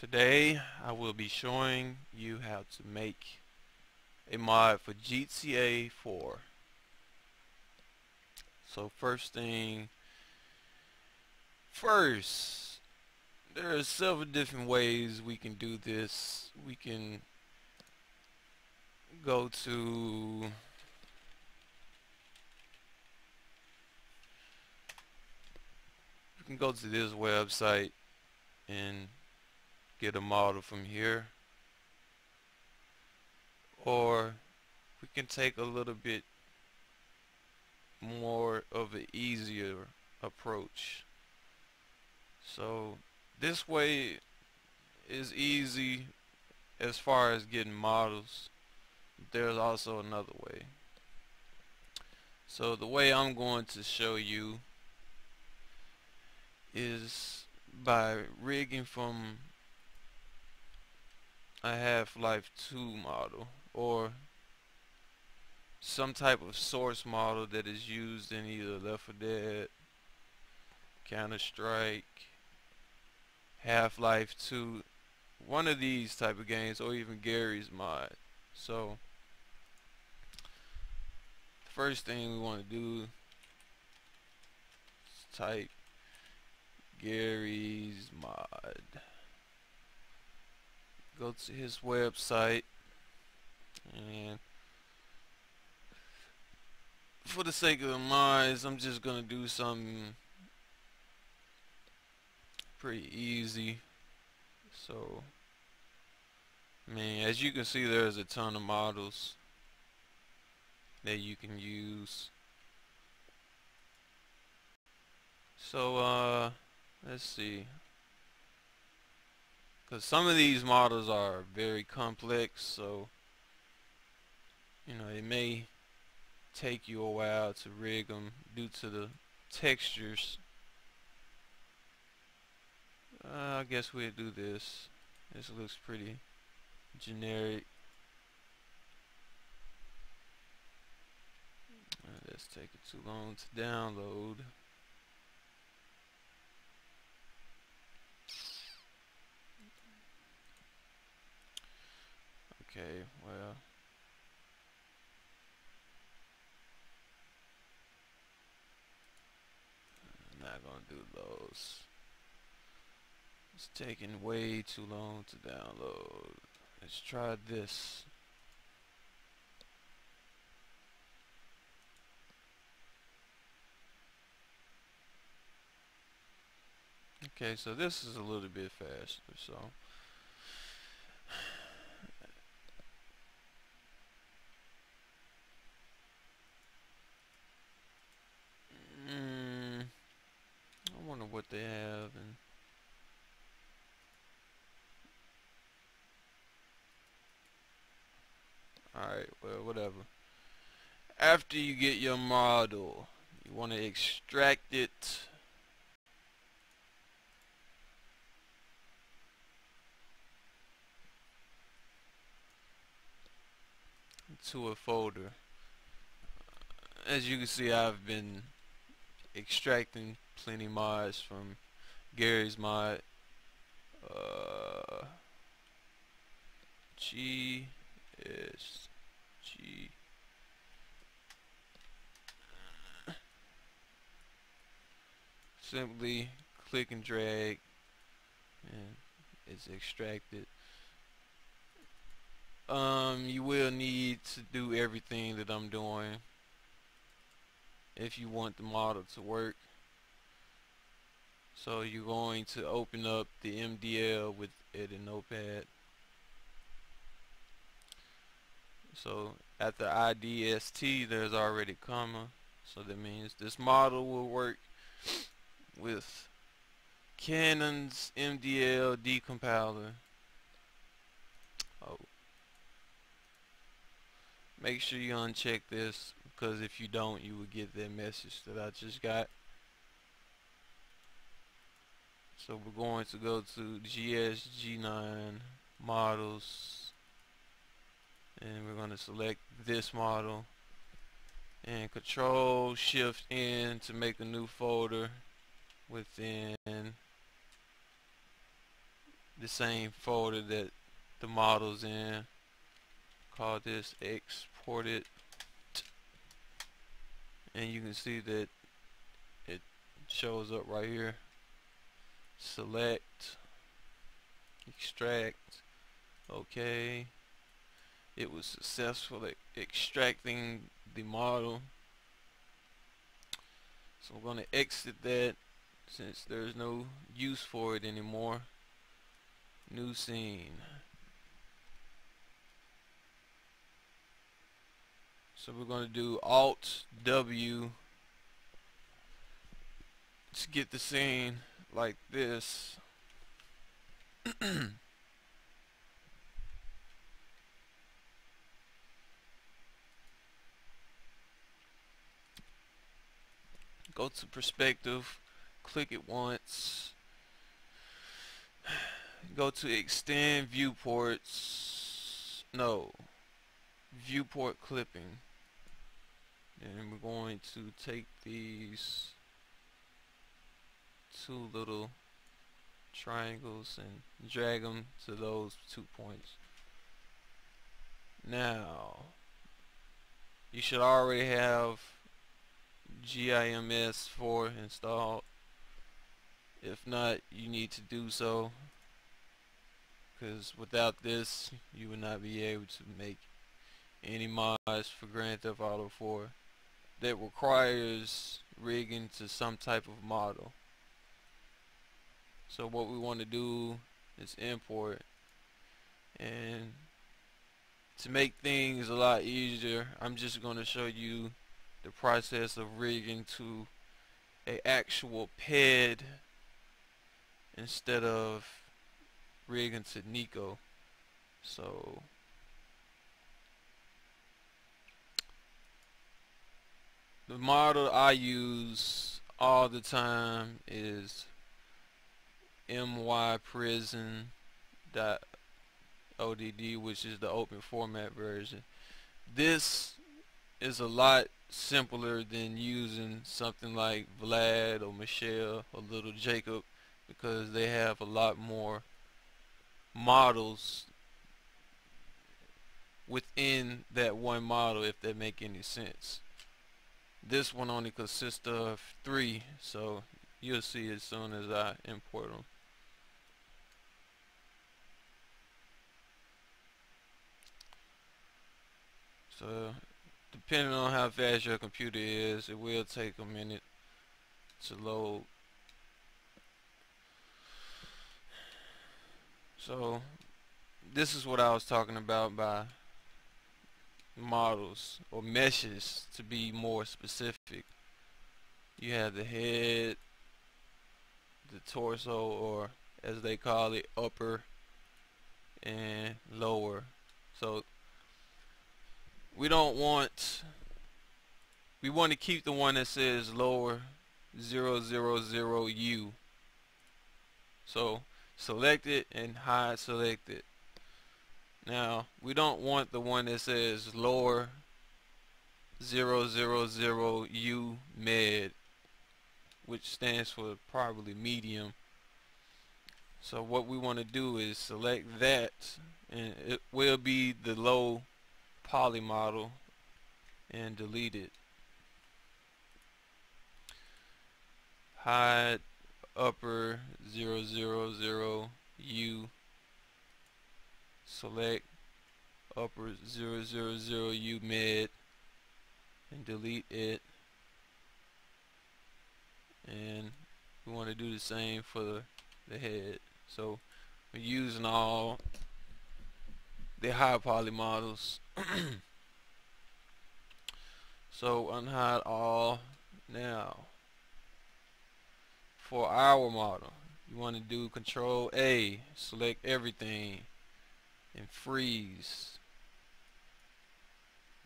Today I will be showing you how to make a mod for GTA 4. So first thing first, there are several different ways we can do this. We can go to this website and get a model from here, or we can take a little bit more of an easier approach. So this way is easy as far as getting models. There's also another way. So the way I'm going to show you is by rigging from a Half-Life 2 model or some type of source model that is used in either Left 4 Dead, Counter-Strike, Half-Life 2, one of these type of games, or even Gary's mod. So the first thing we want to do is type Gary's mod. Go to his website, and for the sake of the mods, I'm just gonna do something pretty easy. So, I mean, as you can see, there's a ton of models that you can use. So, let's see, because some of these models are very complex, so it may take you a while to rig them due to the textures. I guess we'll do this. This looks pretty generic. Let's take it too long to download. Okay, well, I'm not gonna do those. It's taking way too long to download. Let's try this. Okay, so this is a little bit faster, so I wonder what they have. And alright, well, whatever. After you get your model, you want to extract it to a folder. As you can see, I've been extracting plenty mods from Gary's mod. GSG. Simply click and drag, and it's extracted. You will need to do everything that I'm doing if you want the model to work. So you're going to open up the MDL with Edit Notepad. So at the IDST, there's already a comma, so that means this model will work with Canon's MDL Compiler. Oh, make sure you uncheck this, because if you don't, you will get that message that I just got. So we're going to go to GSG9 models, and we're going to select this model, and Control Shift N to make a new folder within the same folder that the model's in. Call this exported, and you can see that it shows up right here. Select, extract. Okay, it was successful at extracting the model. So I'm going to exit that since there's no use for it anymore. New scene. So we're going to do Alt W to get the scene like this. Go to perspective, click it once, go to extend viewports, no, viewport clipping, and we're going to take these two little triangles and drag them to those 2 points. Now you should already have GIMS 4 installed. If not, you need to do so, because without this you would not be able to make any mods for Grand Theft Auto 4 that requires rigging to some type of model. So what we want to do is import, and to make things a lot easier, I'm just going to show you the process of rigging to a actual PED instead of rigging to Nico. So the model I use all the time is myprison.odd, which is the open format version. This is a lot simpler than using something like Vlad or Michelle or Little Jacob, because they have a lot more models within that one model, if that make any sense. This one only consists of 3, so you'll see as soon as I import them. So depending on how fast your computer is, it will take a minute to load. So this is what I was talking about by models, or meshes to be more specific. You have the head, the torso, or as they call it, upper and lower. So we want to keep the one that says lower 000U. So select it and hide selected. Now we don't want the one that says lower 000U med, which stands for probably medium. So what we want to do is select that, and it will be the low poly model, and delete it. Hide upper 000U, select upper 000U med, and delete it. And we want to do the same for the head. So we're using all the high poly models. So unhide all. Now for our model, you want to do Control A, select everything, and freeze.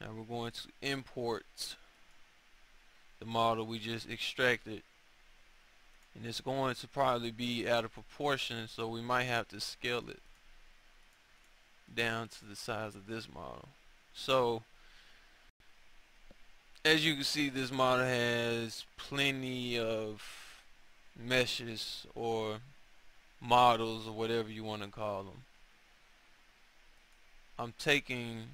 Now we're going to import the model we just extracted, and it's going to probably be out of proportion, so we might have to scale it down to the size of this model. So as you can see, this model has plenty of meshes or models or whatever you want to call them. I'm taking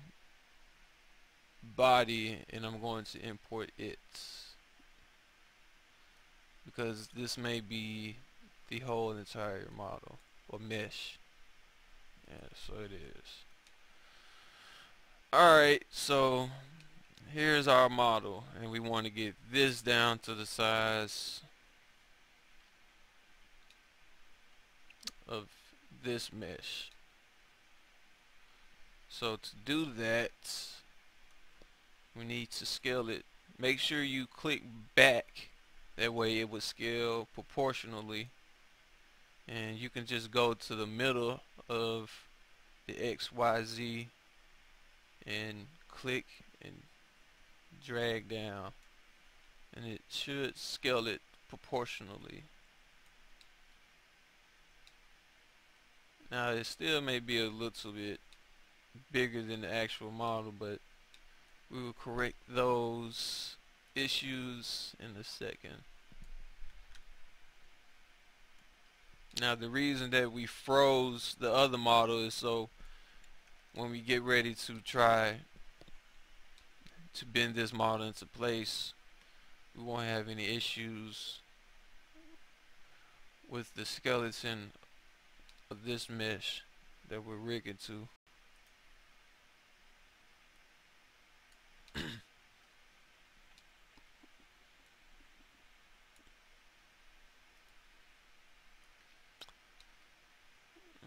body and I'm going to import it because this may be the whole entire model or mesh. Yeah, so it is. Alright, so here's our model, and we want to get this down to the size of this mesh. So to do that, we need to scale it. Make sure you click back, that way it will scale proportionally, and you can just go to the middle of the XYZ and click and drag down, and it should scale it proportionally. Now it still may be a little bit bigger than the actual model, but we will correct those issues in a second. Now the reason that we froze the other model is so when we get ready to try to bend this model into place, we won't have any issues with the skeleton of this mesh that we're rigging to.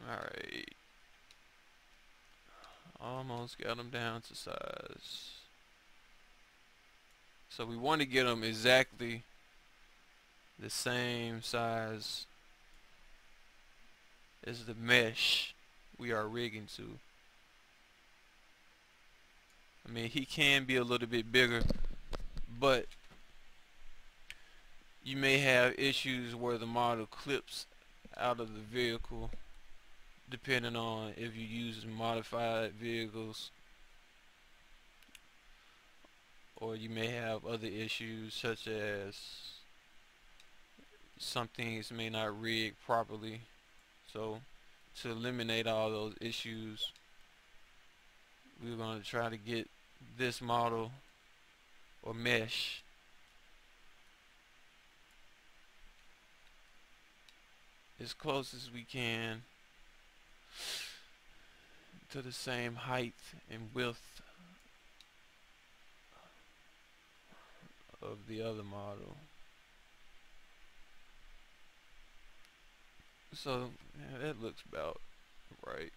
Alright, almost got them down to size. So we want to get them exactly the same size as the mesh we are rigging to. I mean, he can be a little bit bigger, but you may have issues where the model clips out of the vehicle, depending on if you use modified vehicles, or you may have other issues such as some things may not rig properly. So to eliminate all those issues, we're going to try to get this model or mesh as close as we can to the same height and width of the other model. So yeah, that looks about right.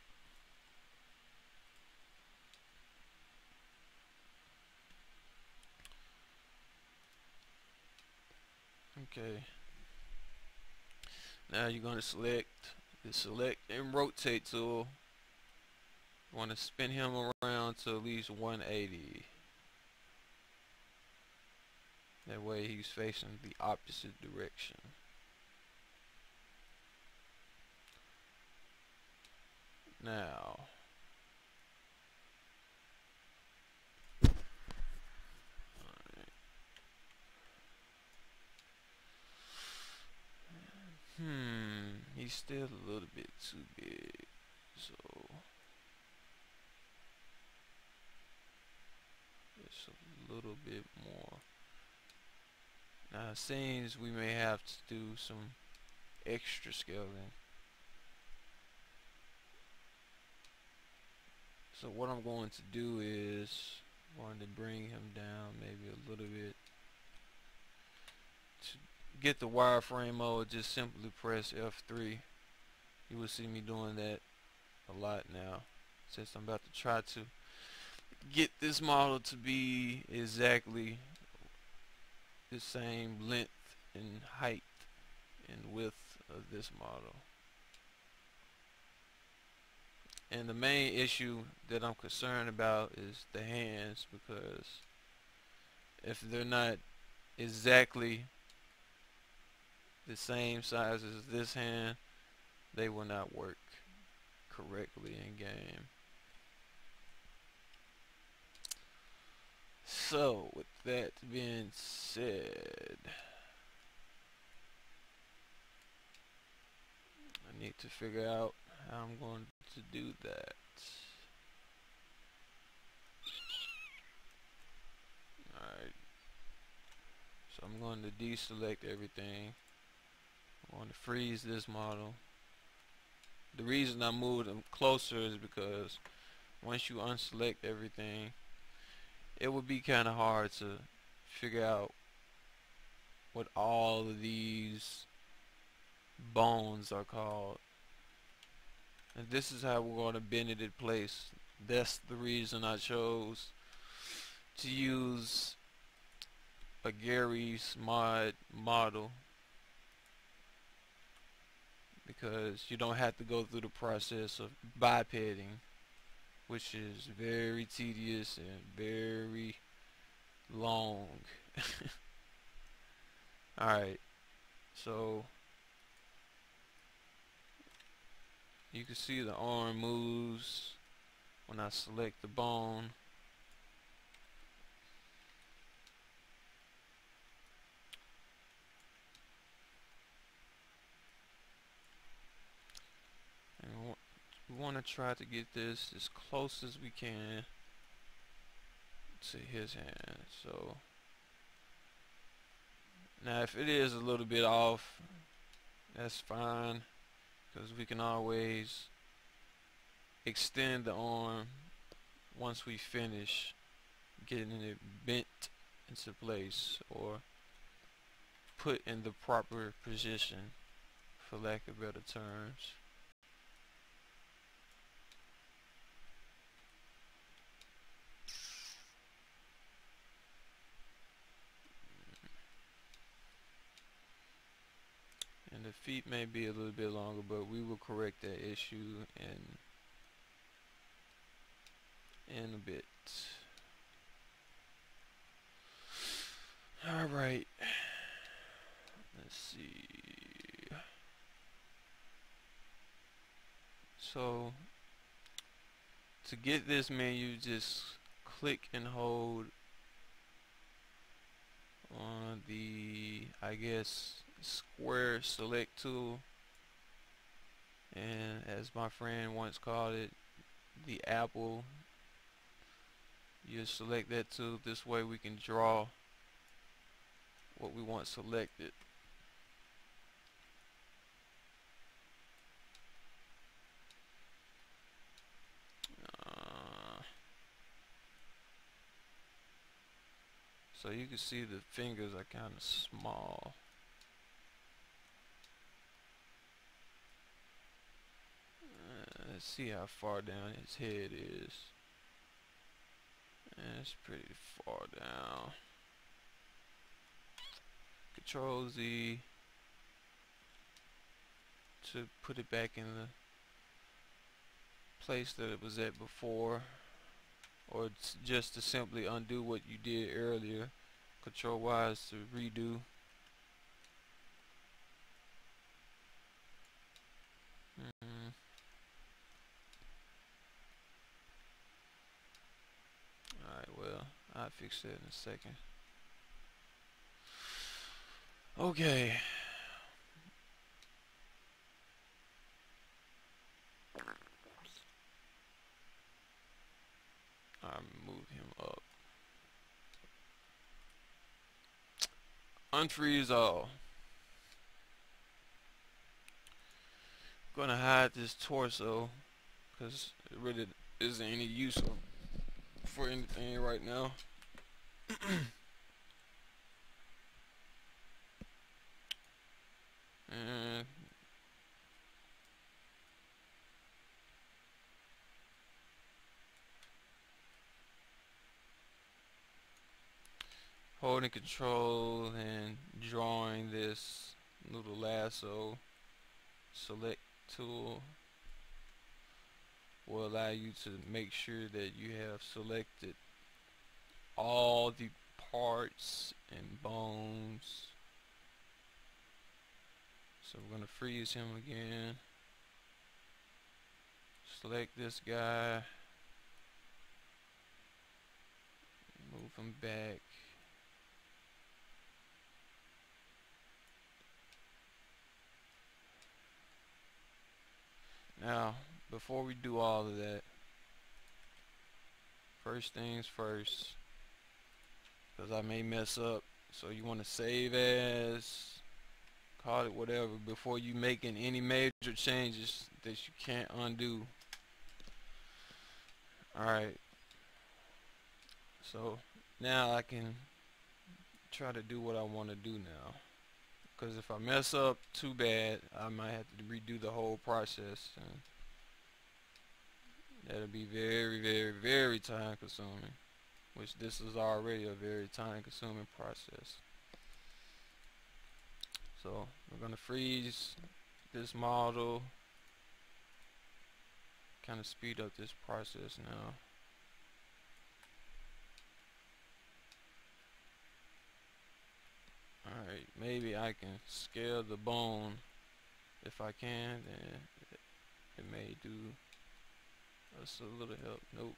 Okay. Now you're going to select the select and rotate tool. You want to spin him around to at least 180. That way he's facing the opposite direction. Now he's still a little bit too big, so just a little bit more. Now it seems we may have to do some extra scaling. So what I'm going to do is I'm going to bring him down maybe a little bit. To get the wireframe mode, just simply press F3. You will see me doing that a lot now, since I'm about to try to get this model to be exactly the same length and height and width of this model. And the main issue that I'm concerned about is the hands, because if they're not exactly the same size as this hand, they will not work correctly in game. So with that being said, I need to figure out how I'm going to do that. Alright, so I'm going to deselect everything. I'm going to freeze this model. The reason I moved them closer is because once you unselect everything, it would be kind of hard to figure out what all of these bones are called. And this is how we're going to bend it in place. That's the reason I chose to use a Gary's mod model, because you don't have to go through the process of bipeding, which is very tedious and very long. Alright, so you can see the arm moves when I select the bone. And we want to try to get this as close as we can to his hand. So now if it is a little bit off, that's fine, because we can always extend the arm once we finish getting it bent into place or put in the proper position, for lack of better terms. And the feet may be a little bit longer, but we will correct that issue in a bit. Alright, let's see. So to get this menu, just click and hold on the, I guess, square select tool, and as my friend once called it, the apple. You select that tool. This way we can draw what we want selected. So you can see the fingers are kind of small. Let's see how far down his head is. And it's pretty far down. Control Z to put it back in the place that it was at before, or just to simply undo what you did earlier. Control Y is to redo. Alright, well, I'll fix that in a second. Okay. I'll move him up. Unfreeze all. Gonna hide this torso because it really isn't any use for anything right now. And holding control and drawing this little lasso select tool will allow you to make sure that you have selected all the parts and bones. So we're going to freeze him again. Select this guy. Move him back. Now, before we do all of that, first things first, because I may mess up, so you want to save as, call it whatever, before you making any major changes that you can't undo. Alright, so now I can try to do what I want to do now. Because if I mess up too bad, I might have to redo the whole process, and that'll be very, very, very time consuming, which this is already a very time consuming process. So we're going to freeze this model, kind of speed up this process now. Alright, maybe I can scale the bone. If I can, then it may do us a little help. Nope.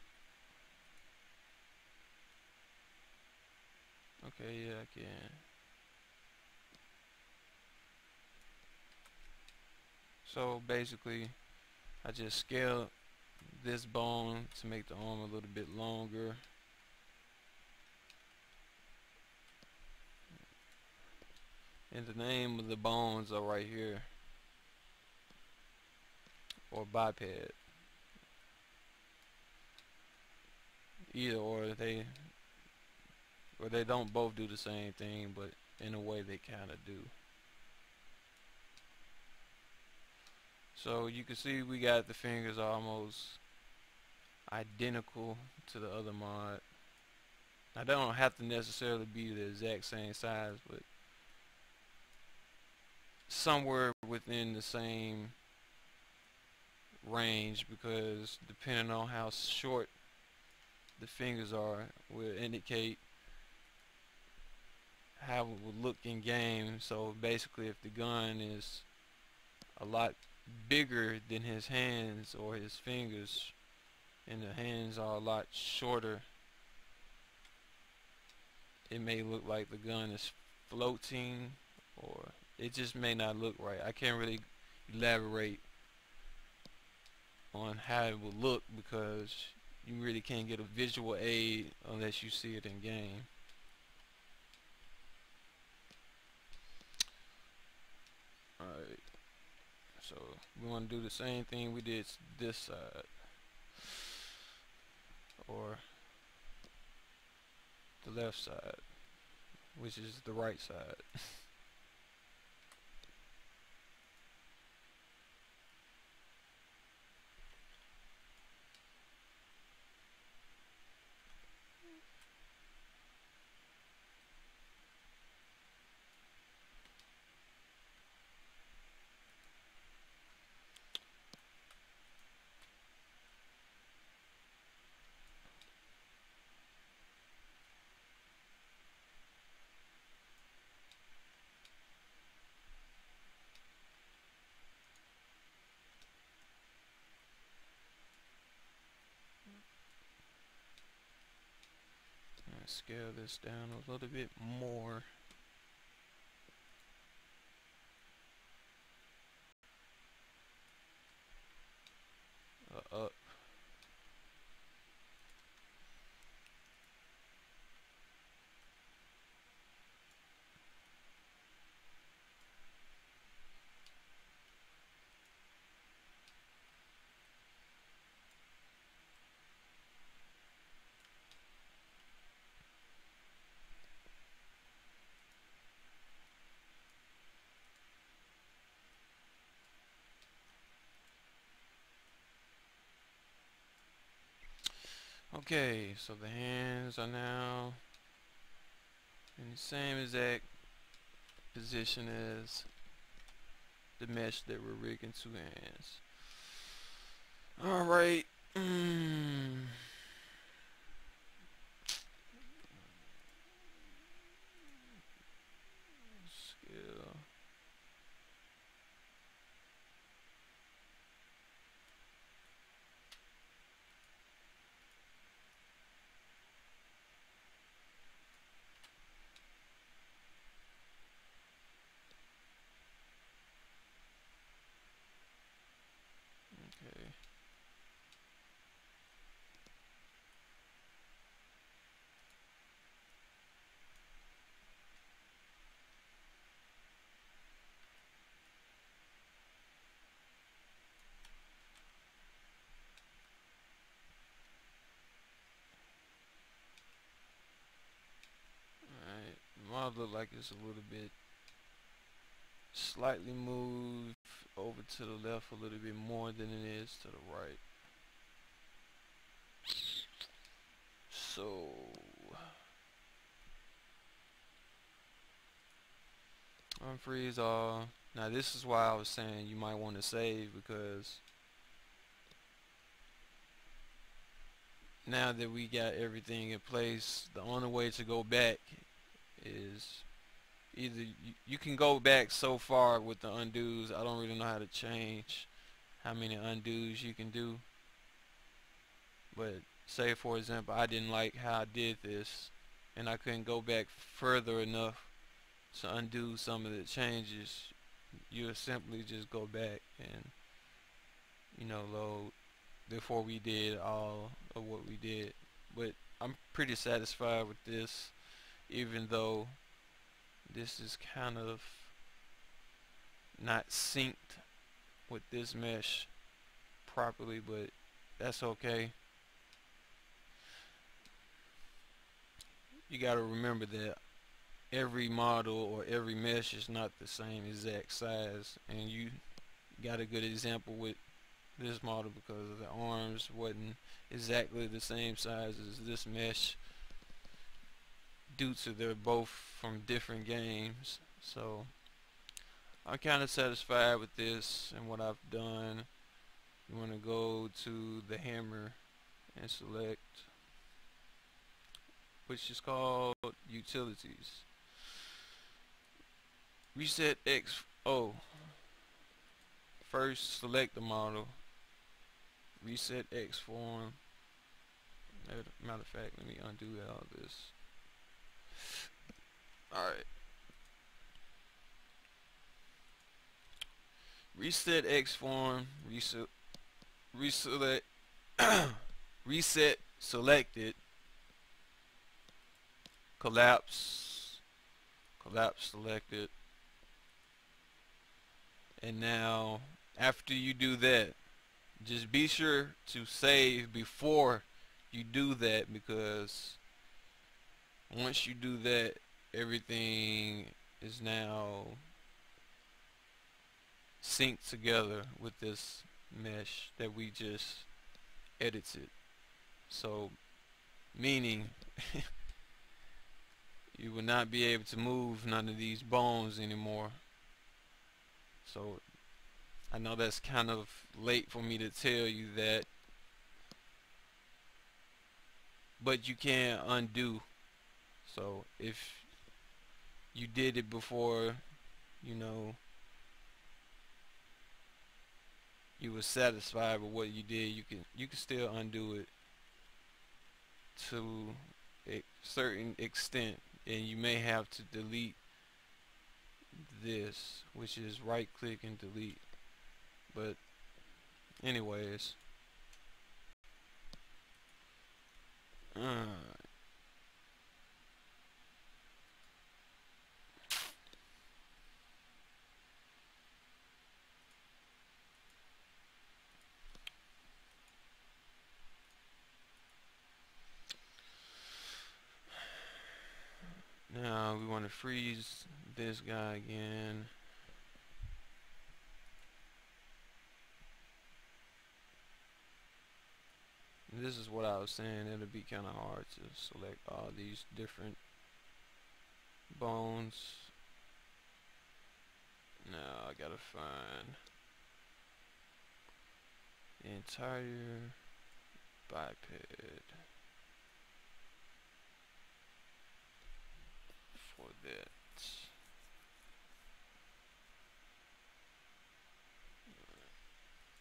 Okay, yeah, I can. So basically, I just scale this bone to make the arm a little bit longer. And the name of the bones are right here, or biped. Either or they don't both do the same thing, but in a way they kind of do. So you can see we got the fingers almost identical to the other mod. Now they don't have to necessarily be the exact same size, but somewhere within the same range, because depending on how short the fingers are will indicate how it will look in game. So basically, if the gun is a lot bigger than his hands or his fingers, and the hands are a lot shorter, it may look like the gun is floating, or it just may not look right. I can't really elaborate on how it will look because you really can't get a visual aid unless you see it in game. Alright, so we want to do the same thing we did this side, or the left side, which is the right side. Scale this down a little bit more. Up. Okay, so the hands are now in the same exact position as the mesh that we're rigging two hands. Alright. Scale. kind of look like it's a little bit slightly moved over to the left a little bit more than it is to the right. So unfreeze all. Now this is why I was saying you might want to save, because now that we got everything in place, the only way to go back is either you can go back so far with the undos. I don't really know how to change how many undos you can do, but say for example I didn't like how I did this and I couldn't go back further enough to undo some of the changes. You'll simply just go back and, you know, load before we did all of what we did. But I'm pretty satisfied with this, even though this is kind of not synced with this mesh properly, but that's okay. You gotta remember that every model or every mesh is not the same exact size, and you got a good example with this model because the arms wasn't exactly the same size as this mesh due to they're both from different games. So I'm kind of satisfied with this and what I've done. You want to go to the hammer and select, which is called utilities. Reset X. Oh, first select the model. Reset X form. Matter of fact, let me undo all this. Alright. Reset X form. Reselect. Reset selected. Collapse selected. And now after you do that, just be sure to save before you do that, because once you do that, everything is now synced together with this mesh that we just edited. So meaning you will not be able to move none of these bones anymore. So I know that's kind of late for me to tell you that, but you can undo. So if you did it before, you know, you were satisfied with what you did, you can still undo it to a certain extent, and you may have to delete this, which is right click and delete. But anyways, now we want to freeze this guy again. And this is what I was saying, it'll be kind of hard to select all these different bones. Now I gotta find the entire biped for that.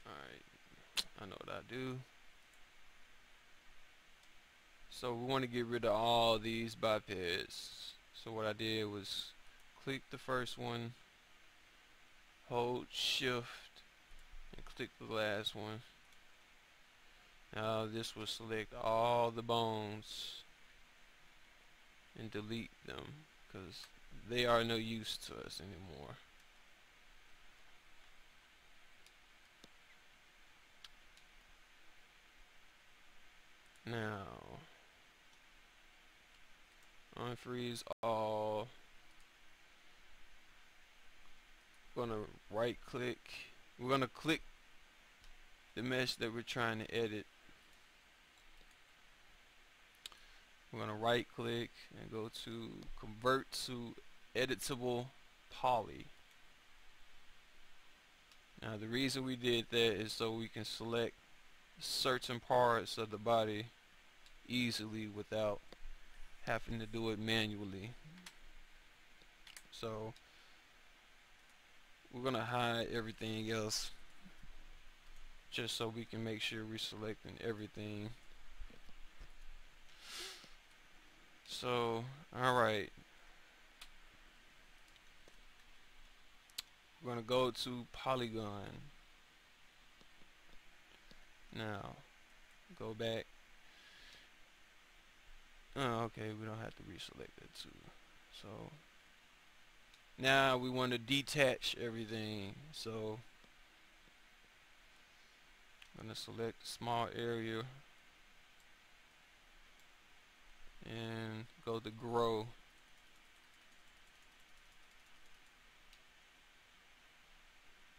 Alright, I know what I do. So we want to get rid of all these bipeds. So what I did was click the first one, hold shift, and click the last one. Now this will select all the bones and delete them, because they are no use to us anymore. Now unfreeze all, gonna right click. We're gonna click the mesh that we're trying to edit. We're gonna right click and go to convert to editable poly. Now the reason we did that is so we can select certain parts of the body easily without having to do it manually. So we're gonna hide everything else just so we can make sure we're selecting everything. So alright, we're gonna go to polygon. Now go back. Oh, okay, we don't have to reselect that too. So now we want to detach everything. So I'm gonna select a small area and go to grow.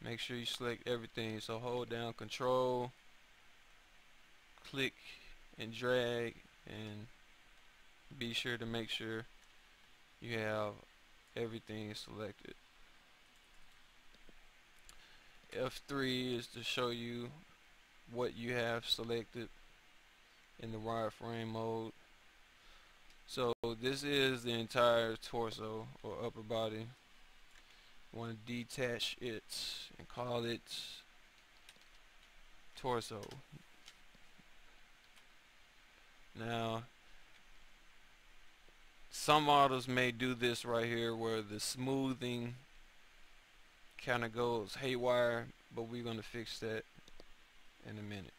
Make sure you select everything. So hold down Control, click and drag, and be sure to make sure you have everything selected. F3 is to show you what you have selected in the wireframe mode. So this is the entire torso or upper body. You want to detach it and call it torso. Now some models may do this right here where the smoothing kind of goes haywire, but we're going to fix that in a minute.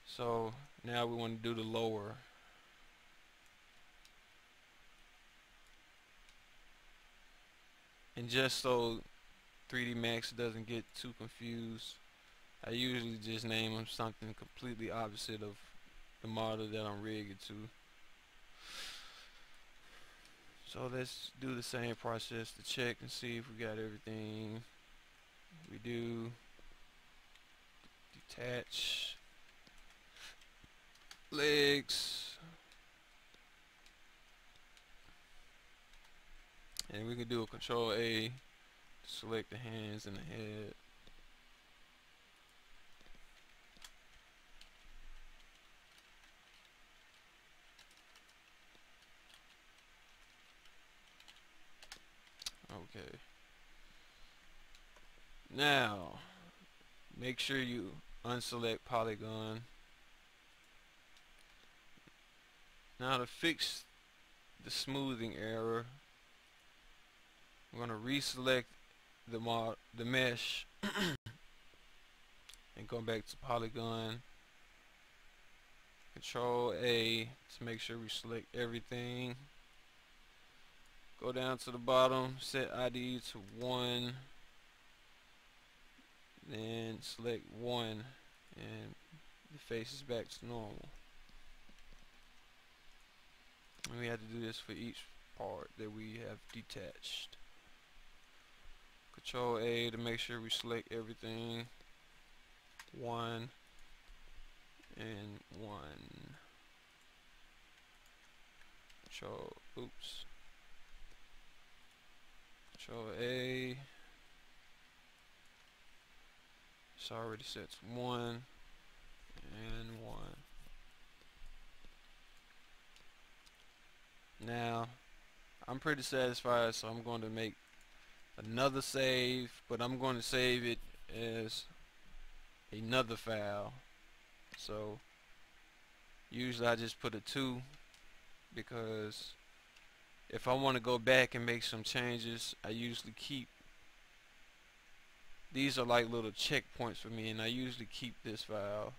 So now we want to do the lower. And just so 3D Max doesn't get too confused, I usually just name them something completely opposite of the model that I'm rigging to. So let's do the same process to check and see if we got everything. We do. Detach legs, and we can do a Control A to select the hands and the head. Okay. Now make sure you unselect polygon. Now to fix the smoothing error, we're going to reselect the mesh and go back to polygon. Control A to make sure we select everything. Go down to the bottom, set ID to 1, then select 1, and the face is back to normal. And we have to do this for each part that we have detached. Control A to make sure we select everything. 1 and 1. Control A. It's already set to 1 and 1. Now I'm pretty satisfied, so I'm going to make another save, but I'm going to save it as another file. So usually I just put a 2 because if I want to go back and make some changes, I usually keep, these are like little checkpoints for me, and I usually keep this file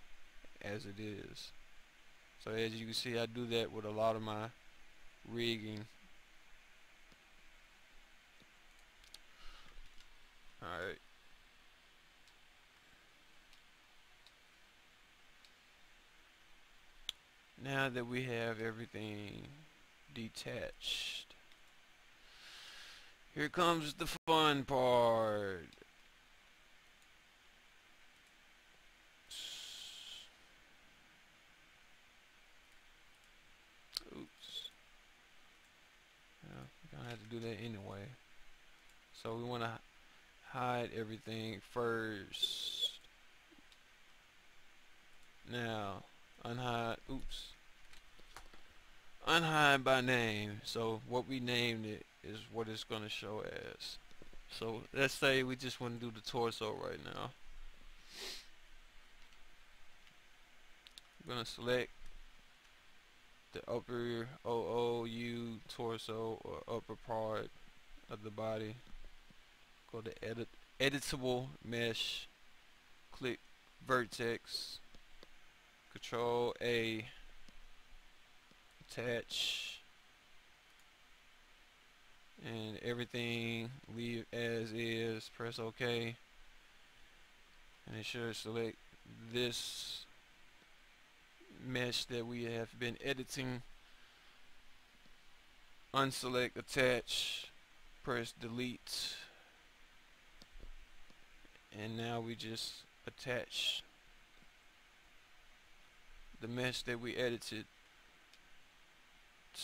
as it is. So as you can see, I do that with a lot of my rigging. Alright. Now that we have everything detached, Here comes the fun part. Oops. Yeah, we're gonna have to do that anyway. So we want to hide everything first. Now, unhide. Oops. Unhide by name. So what we named it is what it's gonna show as. So let's say we just want to do the torso right now. I'm gonna select the upper OOU torso or upper part of the body. Go to editable mesh, click vertex, Control A, attach, and everything leave as is. Press OK, and it should select this mesh that we have been editing. Unselect attach, press delete, and now we just attach the mesh that we edited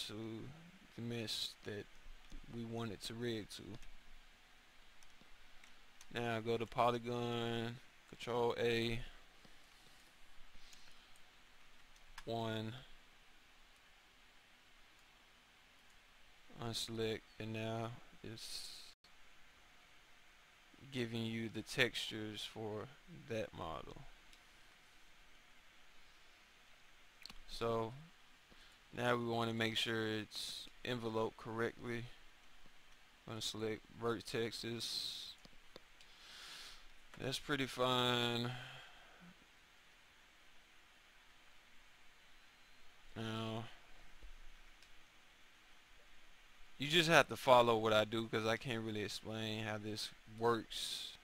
to the mesh that we want it to rig to. Now go to polygon, Control A, 1, unselect, and now it's giving you the textures for that model. So now we want to make sure it's enveloped correctly. I'm going to select vertexes. That's pretty fine. Now you just have to follow what I do, because I can't really explain how this works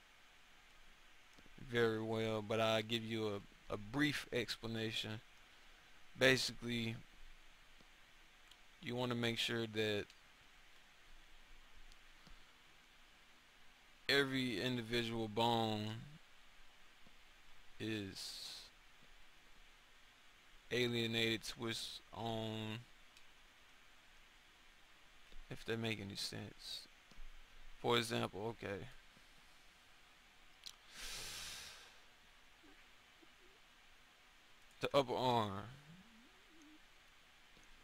very well, but I'll give you a brief explanation. Basically, you want to make sure that every individual bone is alienated to its own, if that make any sense. For example, okay, the upper arm,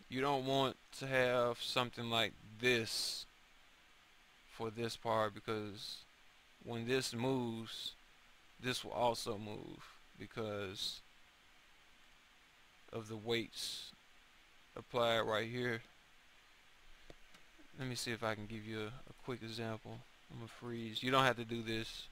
you don't want to have something like this for this part, because when this moves, this will also move because of the weights applied right here. Let me see if I can give you a quick example. I'm gonna freeze. You don't have to do this.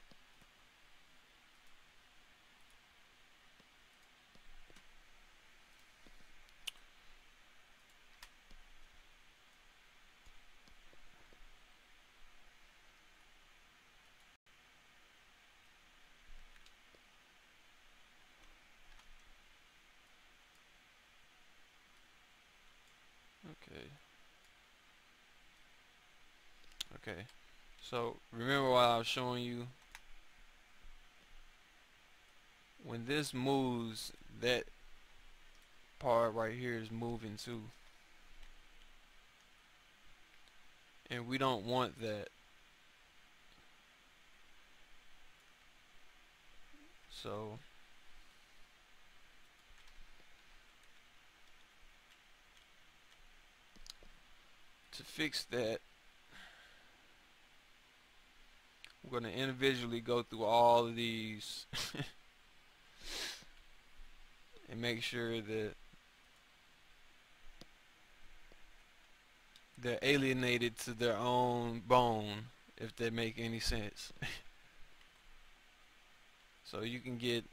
Okay, so remember what I was showing you? When this moves, that part right here is moving too, and we don't want that. So to fix that, we're going to individually go through all of these and make sure that they're alienated to their own bone, if that make any sense. So you can get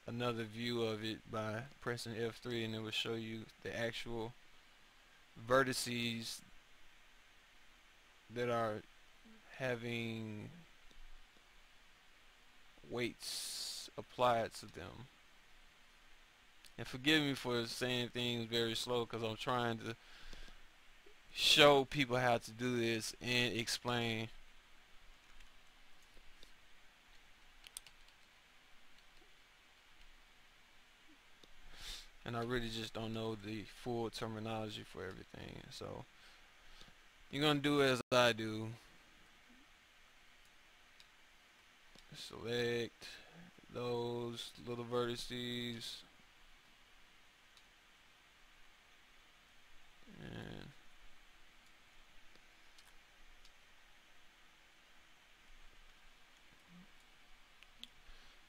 another view of it by pressing F3, and it will show you the actual vertices that are having weights applied to them. And forgive me for saying things very slow, because I'm trying to show people how to do this and explain. And I really just don't know the full terminology for everything. So you're gonna do as I do. Select those little vertices and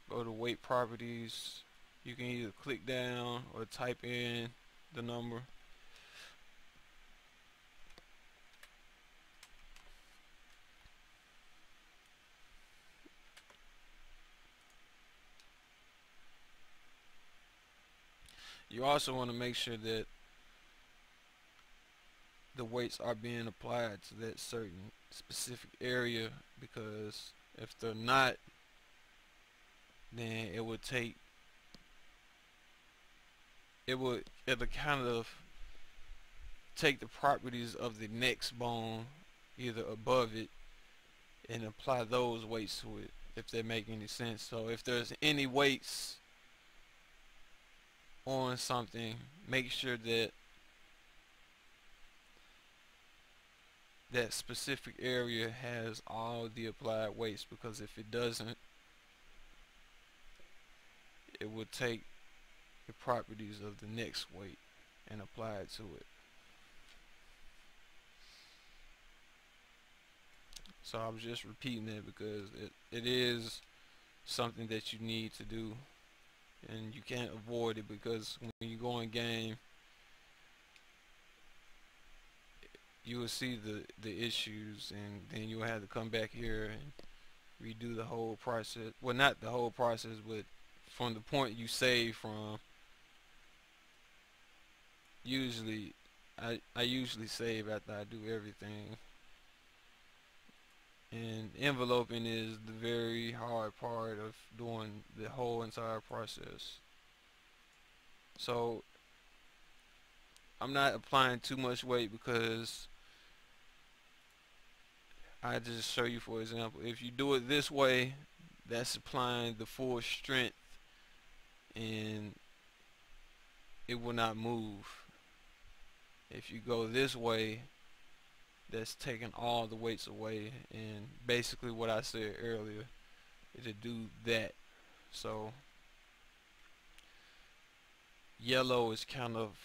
go to weight properties. You can either click down or type in the number. You also want to make sure that the weights are being applied to that certain specific area, because if they're not, then it'll kind of take the properties of the next bone either above it and apply those weights to it, if they make any sense. So if there's any weights on something, make sure that that specific area has all the applied weights, because if it doesn't, it will take the properties of the next weight and apply it to it. So I was just repeating that because it is something that you need to do, and you can't avoid it, because when you go in game, you will see the issues, and then you'll have to come back here and redo the whole process. Well, not the whole process, but from the point you save from. Usually I usually save after I do everything, and enveloping is the very hard part of doing the whole entire process. So I'm not applying too much weight, because I just show you, for example, if you do it this way, that's applying the full strength and it will not move. If you go this way, that's taking all the weights away, and basically what I said earlier is to do that. So yellow is kind of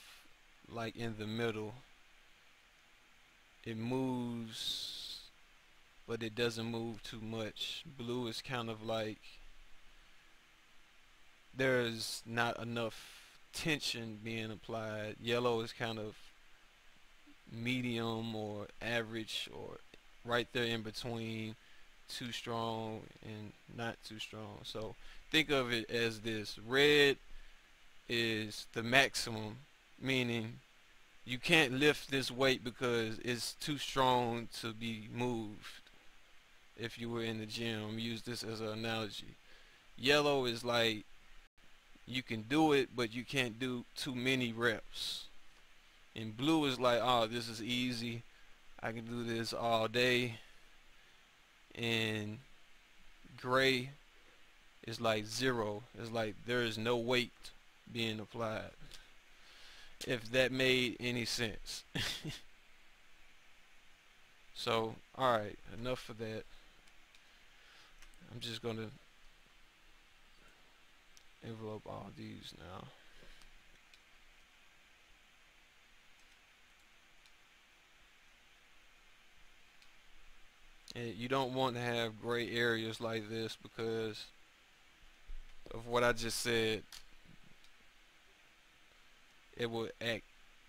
like in the middle. It moves, but it doesn't move too much. Blue is kind of like there's not enough tension being applied. Yellow is kind of medium or average, or right there in between, too strong and not too strong. So think of it as this: red is the maximum, meaning you can't lift this weight because it's too strong to be moved. If you were in the gym, use this as an analogy. Yellow is like you can do it, but you can't do too many reps. And blue is like, oh, this is easy, I can do this all day. And gray is like zero. It's like there is no weight being applied. If that made any sense. So, alright, enough of that. I'm just gonna envelope all these now. And you don't want to have gray areas like this because of what I just said. It will act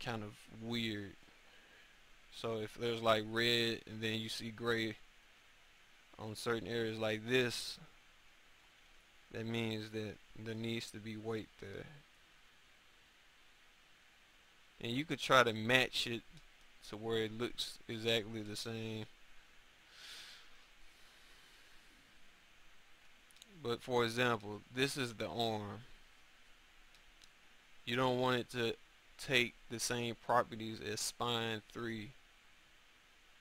kind of weird. So if there's like red and then you see gray on certain areas like this, that means that there needs to be weight there. And you could try to match it to where it looks exactly the same. But for example, this is the arm. You don't want it to take the same properties as spine 3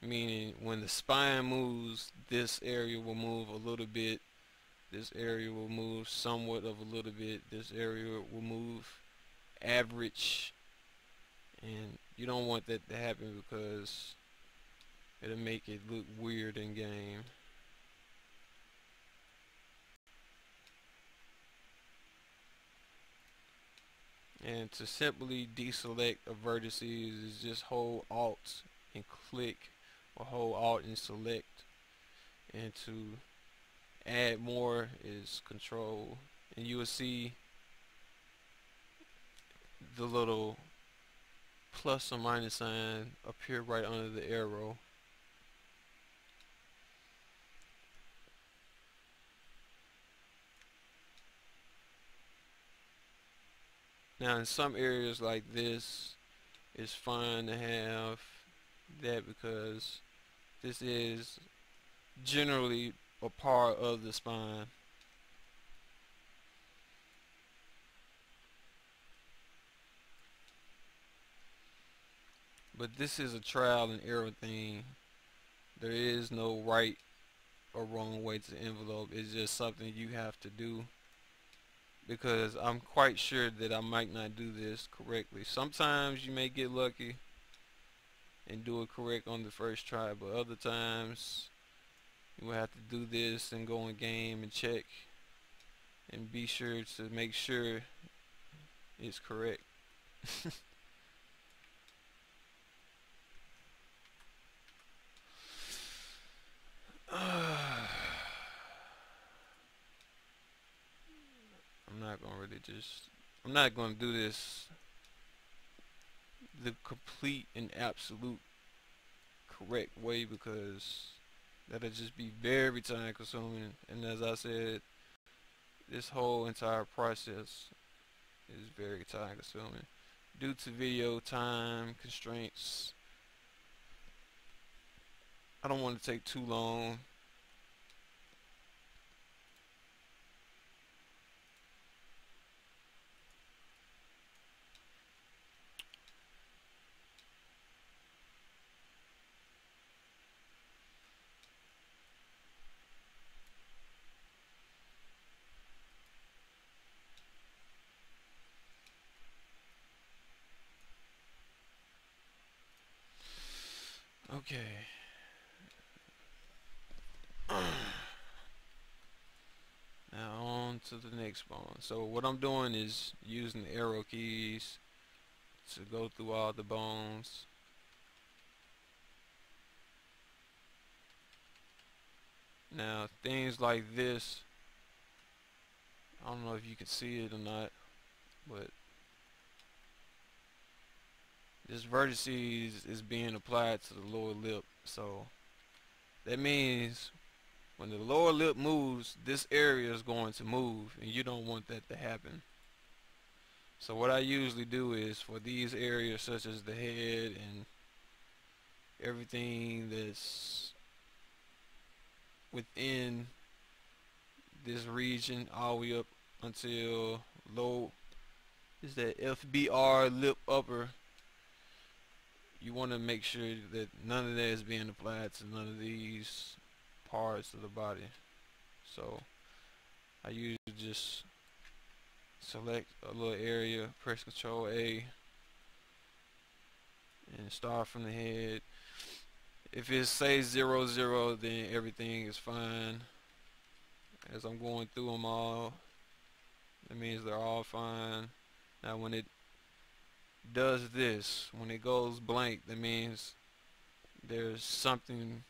meaning when the spine moves, this area will move a little bit, this area will move somewhat of a little bit, this area will move average, and you don't want that to happen because it'll make it look weird in game. And to simply deselect a vertices is just hold Alt and click, or hold Alt and select. And to add more is Control, and you will see the little plus or minus sign appear right under the arrow. Now in some areas like this, it's fine to have that because this is generally a part of the spine. But this is a trial and error thing. There is no right or wrong way to envelope. It's just something you have to do, because I'm quite sure that I might not do this correctly. Sometimes you may get lucky and do it correct on the first try, but other times you will have to do this and go in game and check and be sure to make sure it's correct. I'm not gonna do this the complete and absolute correct way, because that'll just be very time consuming, and as I said, this whole entire process is very time consuming due to video time constraints. I don't want to take too long. Okay. Now on to the next bone. So what I'm doing is using the arrow keys to go through all the bones. Now things like this, I don't know if you can see it or not, but this vertices is being applied to the lower lip. So that means when the lower lip moves, this area is going to move, and you don't want that to happen. So what I usually do is, for these areas such as the head and everything that's within this region all the way up until low, is that FBR lip upper, you want to make sure that none of that is being applied to none of these parts of the body. So I usually just select a little area, press Control A, and start from the head. If it says 0, 0, then everything is fine. As I'm going through them all, that means they're all fine. Now when it does this, when it goes blank, that means there's something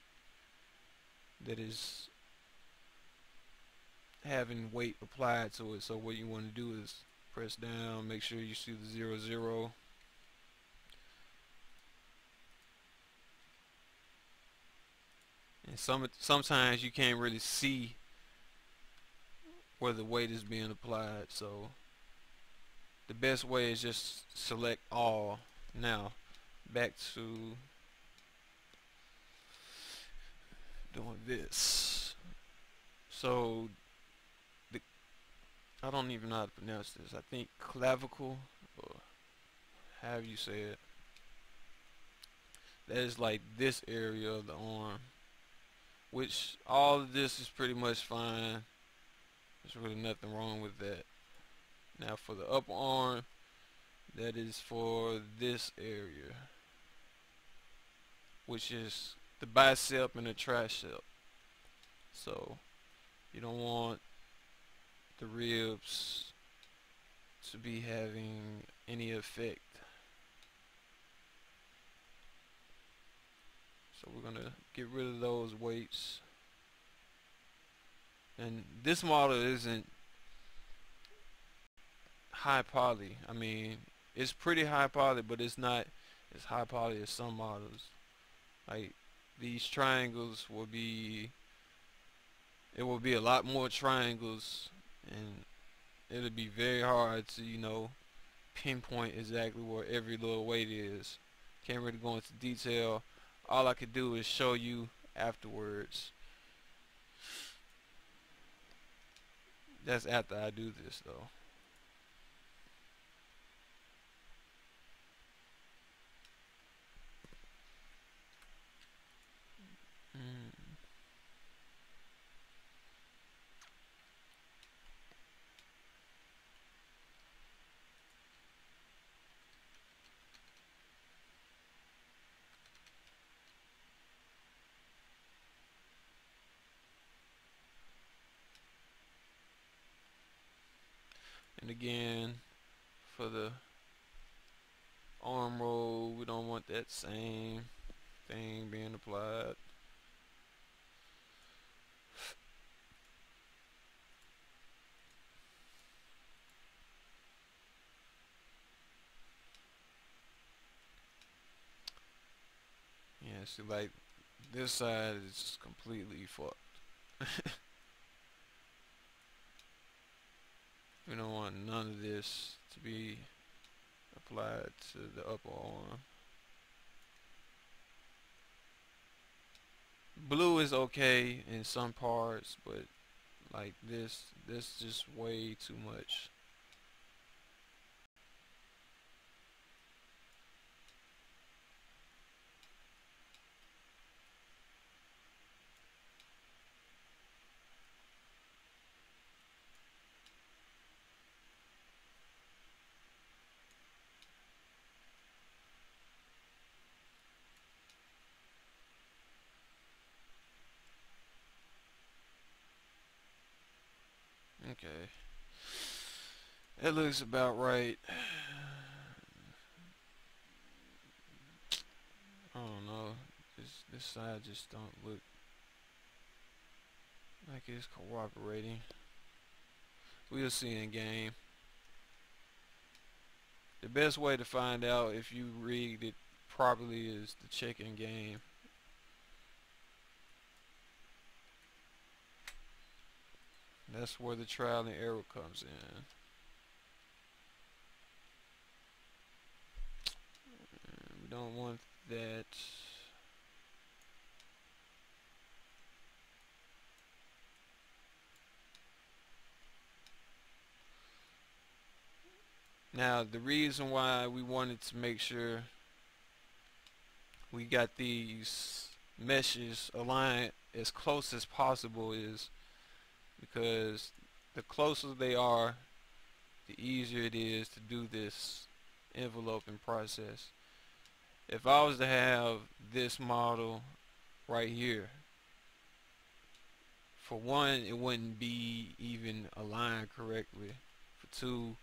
that is having weight applied to it. So what you want to do is press down, make sure you see the 0, 0. And sometimes you can't really see where the weight is being applied, so the best way is just select all. Now back to doing this. So I don't even know how to pronounce this. I think clavicle, or however you say it. that is like this area of the arm, which all of this is pretty much fine. There's really nothing wrong with that. Now for the upper arm, that is for this area, which is the bicep and the tricep. So you don't want the ribs to be having any effect. So we're gonna get rid of those weights. And this model isn't high poly. I mean, it's pretty high poly, but it's not as high poly as some models. Like these triangles will be, it will be a lot more triangles, and it'll be very hard to, you know, pinpoint exactly where every little weight is. Can't really go into detail. All I could do is show you afterwards. That's after I do this though. And again, for the arm roll, we don't want that same thing being applied. Yeah, see, like this side is completely fucked. We don't want none of this to be applied to the upper arm. Blue is okay in some parts, but like this just way too much. Okay, that looks about right. I don't know. This side just don't look like it's cooperating. We'll see in game. The best way to find out if you rigged it properly is to check in game. That's where the trial and error comes in. We don't want that. Now the reason why we wanted to make sure we got these meshes aligned as close as possible is because the closer they are, the easier it is to do this enveloping process. If I was to have this model right here, for one, it wouldn't be even aligned correctly. For two,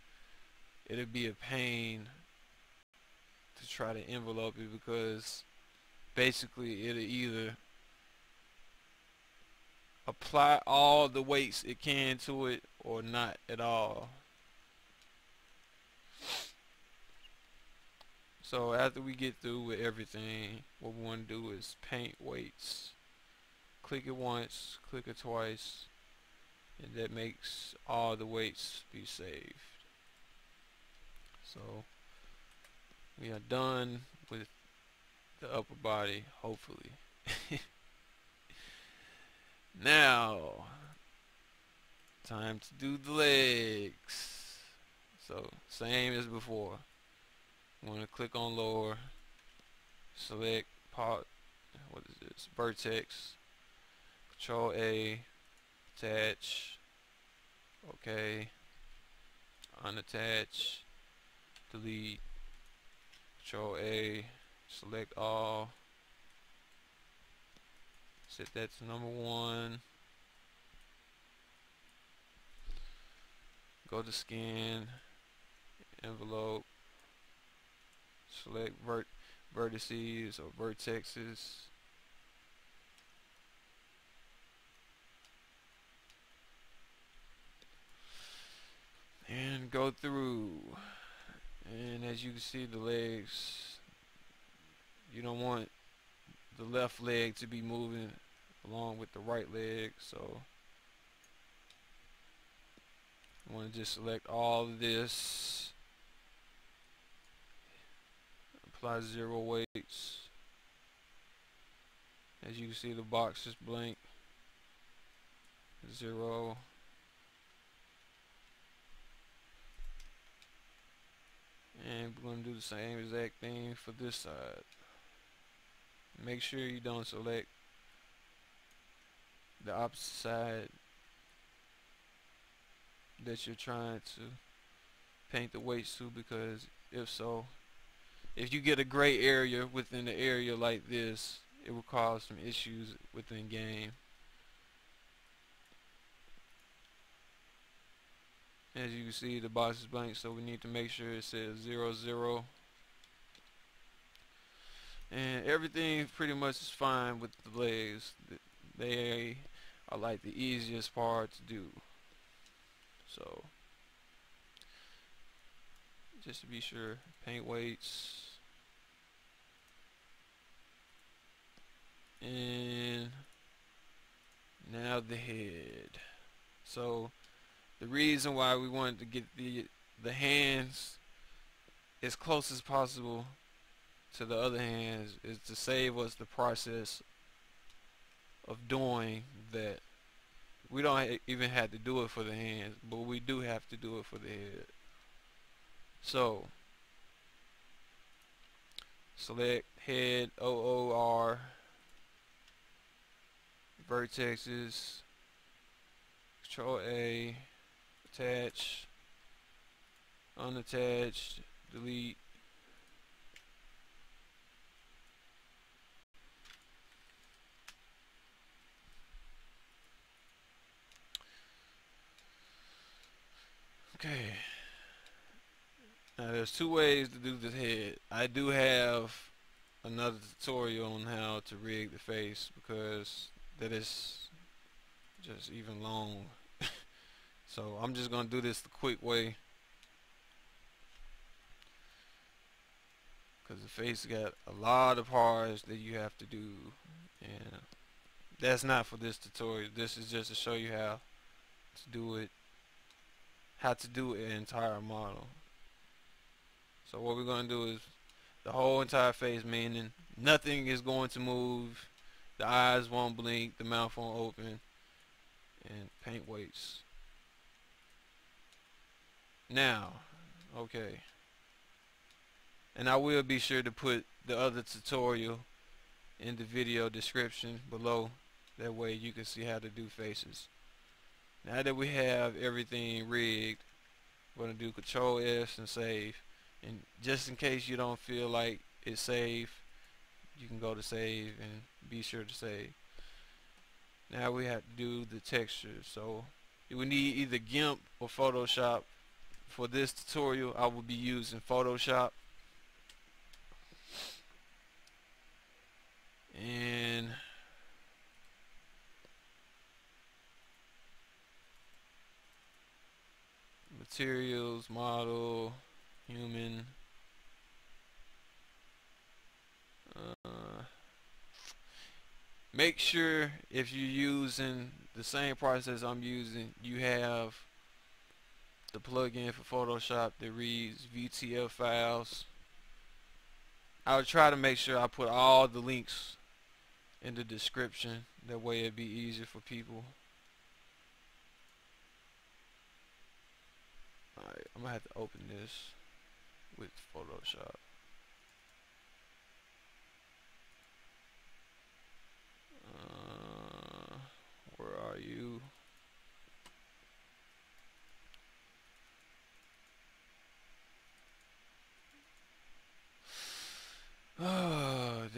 it'd be a pain to try to envelope it because basically it'll either apply all the weights it can to it or not at all. So after we get through with everything, what we want to do is paint weights. Click it once, click it twice, and that makes all the weights be saved. So we are done with the upper body, hopefully. Now, time to do the legs. So same as before. I'm going to click on lower, select pot, what is this, vertex, Control A, attach, okay, unattach, delete, Control A, select all, set that to number 1, go to scan, envelope, select vertices or vertexes, and go through. And as you can see, the legs, you don't want the left leg to be moving along with the right leg, so I want to just select all of this, apply 0 weights. As you can see, the box is blank, 0. And we're going to do the same exact thing for this side. Make sure you don't select the opposite side that you're trying to paint the weights to, because if so, if you get a gray area within the area like this, it will cause some issues within game. As you can see, the box is blank, so we need to make sure it says 0, 0. And everything pretty much is fine with the legs. They are like the easiest part to do. So just to be sure, paint weights, and now the head. So the reason why we wanted to get the hands as close as possible to the other hands is to save us the process of doing that. We don't even have to do it for the hands, but we do have to do it for the head. So select head, OOR, vertexes, Control A, attach, unattached, delete. Okay. Now there's 2 ways to do this head. I do have another tutorial on how to rig the face, because that is just even long. So I'm just gonna do this the quick way, because the face got a lot of parts that you have to do, and that's not for this tutorial. This is just to show you how to do it, an entire model. So what we're going to do is the whole entire face, meaning nothing is going to move, the eyes won't blink, the mouth won't open, and paint weights. Now, okay, and I will be sure to put the other tutorial in the video description below, that way you can see how to do faces. Now that we have everything rigged, we're going to do Control S and save. And just in case you don't feel like it's saved, you can go to save and be sure to save. Now we have to do the texture. So we need either GIMP or Photoshop. For this tutorial, I will be using Photoshop. And materials, model, human. Make sure if you're using the same process I'm using, you have the plugin for Photoshop that reads VTF files. I'll try to make sure I put all the links in the description, that way it'd be easier for people. Alright, I'm gonna have to open this with Photoshop.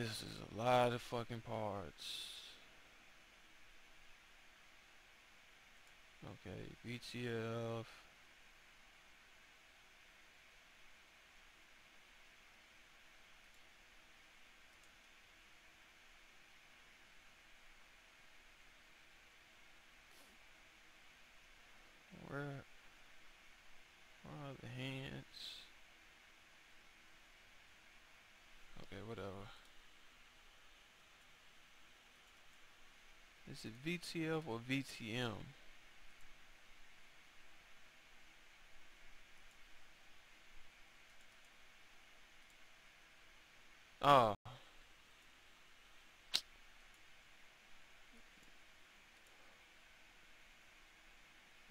this is a lot of fucking parts. Okay, VTF. Where are the hands? Okay, whatever. Is it VTF or VTM? Oh,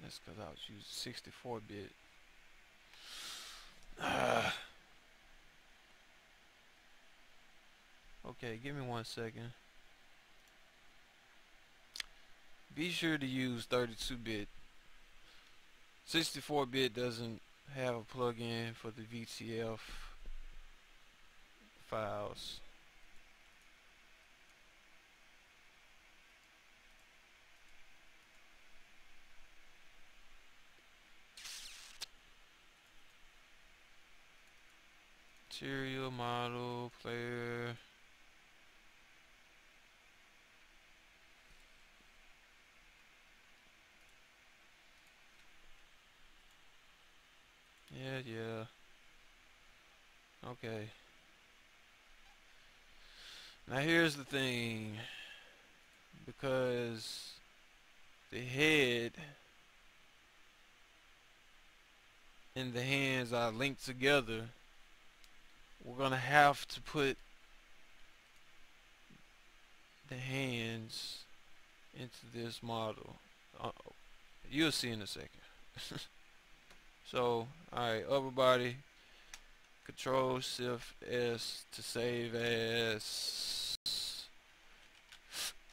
that's because I was using 64-bit. Okay, give me 1 second. Be sure to use 32-bit. 64-bit doesn't have a plugin for the VTF files. Material, model, player. Yeah. Okay. Now here's the thing. Because the head and the hands are linked together, we're gonna have to put the hands into this model. You'll see in a second. So, alright, upper body, Control Shift S to save as,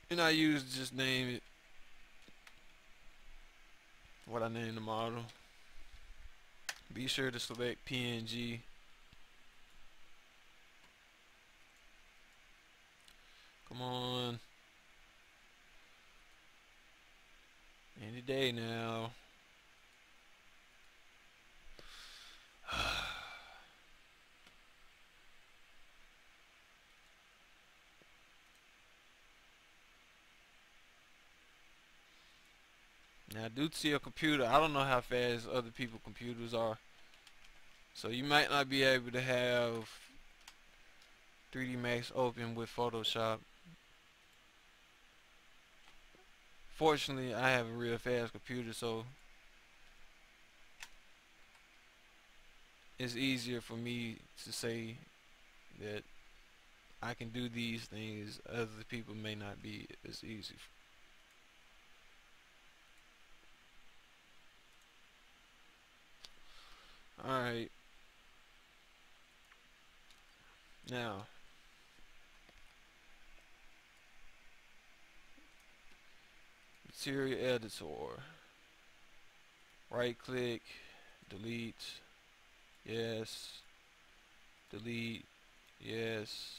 and I just name it what I named the model. Be sure to select PNG. Come on. Any day now. Now, due to your computer, I don't know how fast other people's computers are. So you might not be able to have 3D Max open with Photoshop. Fortunately, I have a real fast computer, so it's easier for me to say that I can do these things. Other people may not be as easy. Alright. Now, material editor. Right click, delete, yes, delete, yes.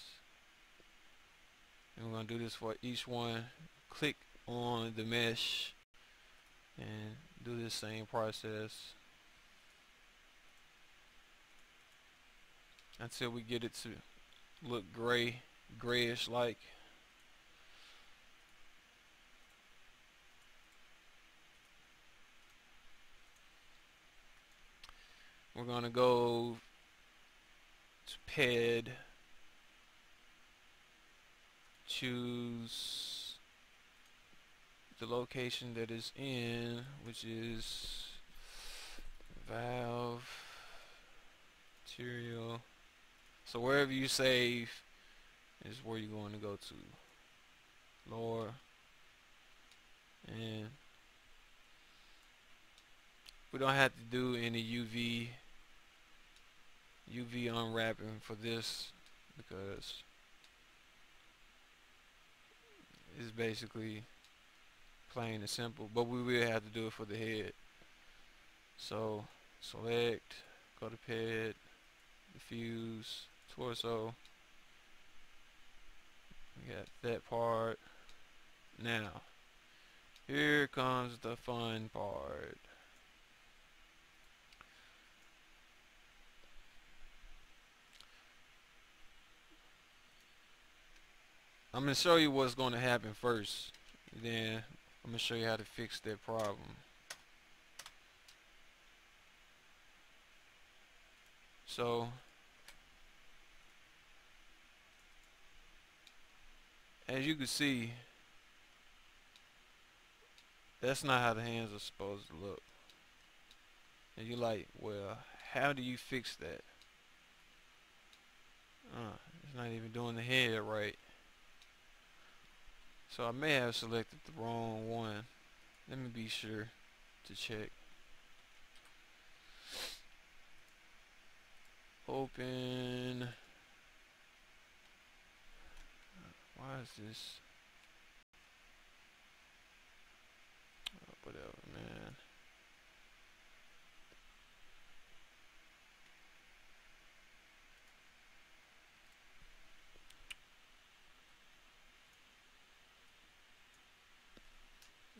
And we're going to do this for each one. Click on the mesh and do the same process until we get it to look grayish like. We're going to go to PED, choose the location that is in, which is valve, material. So wherever you save is where you're going to go to. Lower, and we don't have to do any UV unwrapping for this because it's basically plain and simple, but we will have to do it for the head. So select, go to PED, diffuse, torso, We got that part. Now, here comes the fun part. I'm going to show you what's going to happen first. Then I'm going to show you how to fix that problem. So, as you can see, that's not how the hands are supposed to look. And you're like, well, how do you fix that? It's not even doing the head right. So I may have selected the wrong one. Let me be sure to check. Open. Why is this? Whatever, man.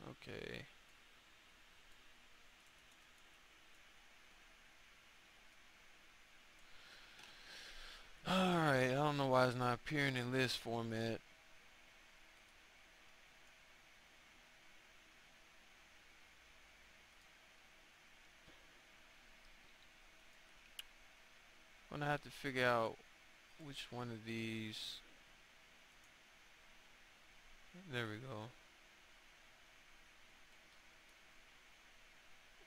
Okay. Alright, I don't know why it's not appearing in list format. I'm gonna have to figure out which one of these. There we go.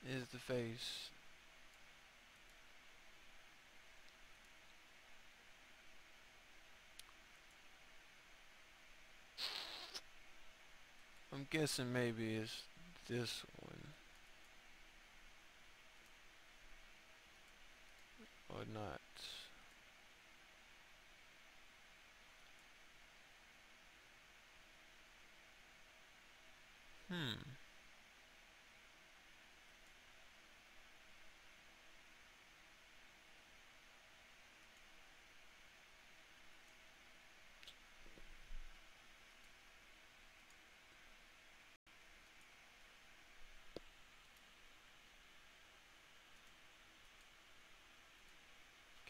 Is the face. I'm guessing maybe it's this one. Or not.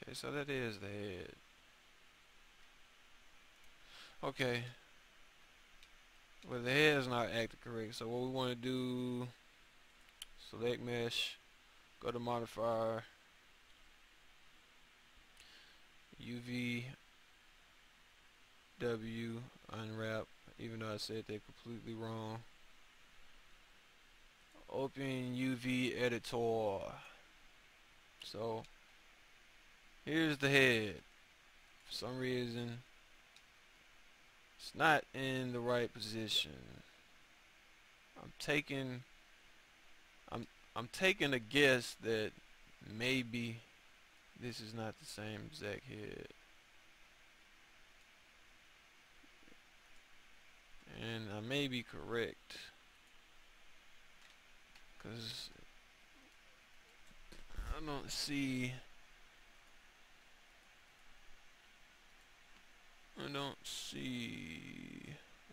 Okay, so that is the head. Okay. Well, the head is not acting correct. So what we want to do, select mesh, go to modifier, UV, W, unwrap, even though I said they're completely wrong. Open UV editor. So here's the head. For some reason, it's not in the right position. I'm taking a guess that maybe this is not the same exact head. And I may be correct, because I don't see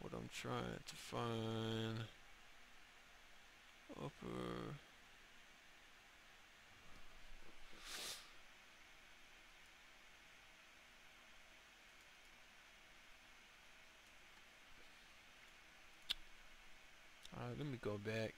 what I'm trying to find. Upper. Alright, let me go back.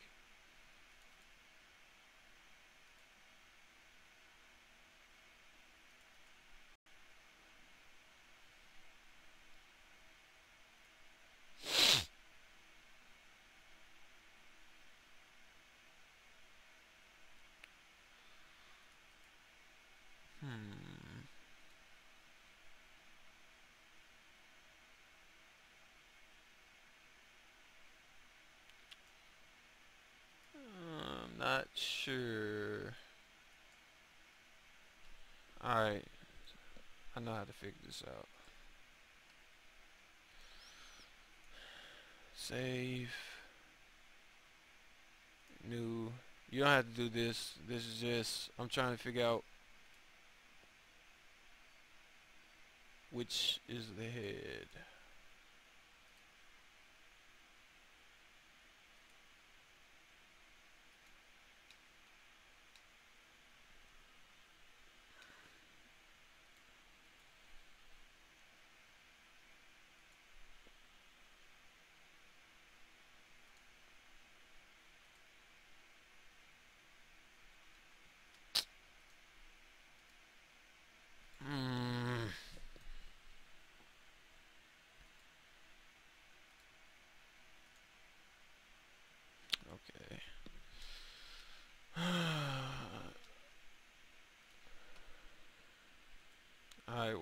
I'm not sure. Alright, I know how to figure this out. Save. New. You don't have to do this. This is just, I'm trying to figure out which is the head.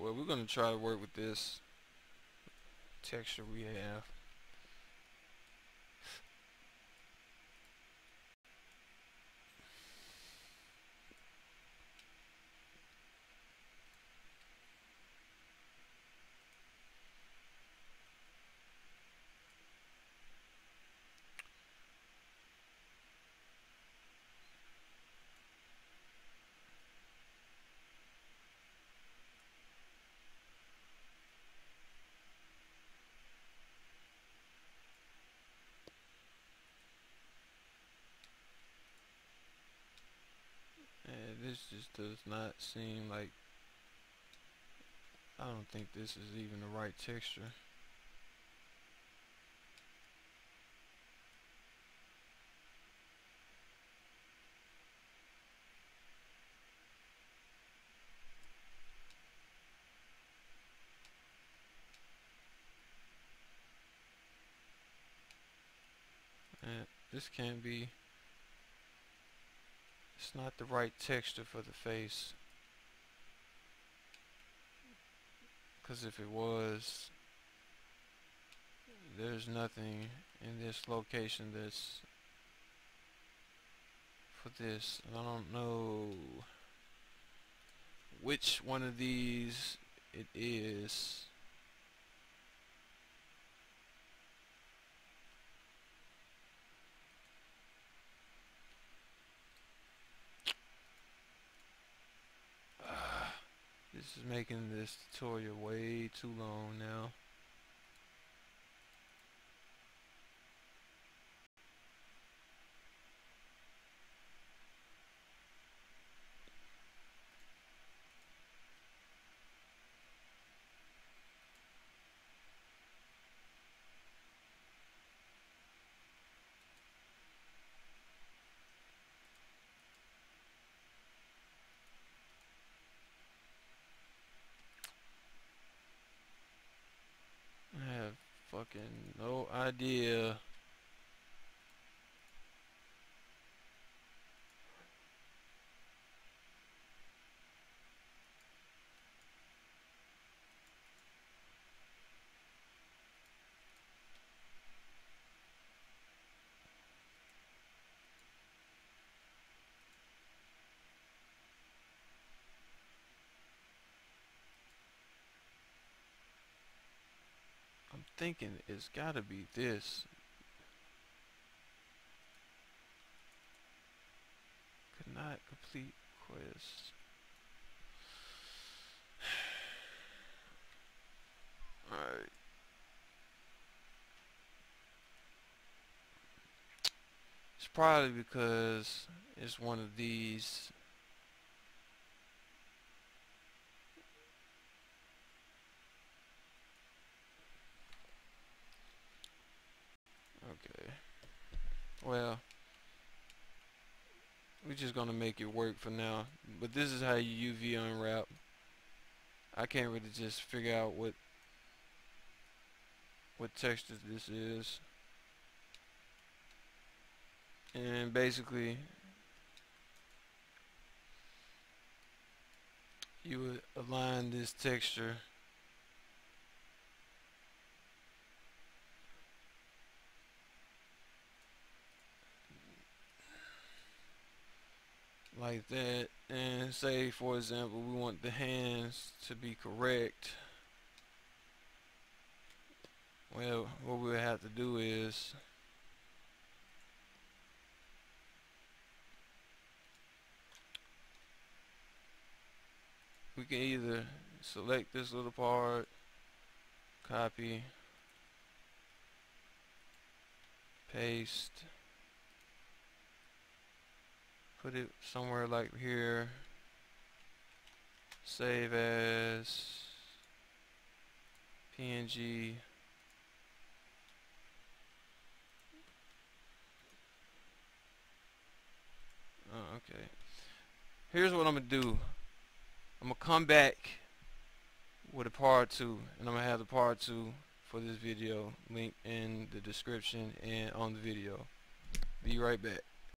well, we're going to try to work with this texture we have. And this just does not seem like, I don't think this is even the right texture. And this can't be, it's not the right texture for the face. Because if it was, there's nothing in this location that's for this. And I don't know which one of these it is. This is making this tutorial way too long now. I have fucking no idea. I'm thinking it's gotta be this. Could not complete quest. Alright. It's probably because it's one of these. Okay. Well, we're just gonna make it work for now. But this is how you UV unwrap. I can't really just figure out what texture this is. And basically, you would align this texture like that, and say for example we want the hands to be correct. Well, what we would have to do is we can either select this little part, copy, paste, put it somewhere like here, save as PNG. Okay. Here's what I'm gonna do. I'm gonna come back with a part 2, and I'm gonna have the part 2 for this video link in the description and on the video. Be right back.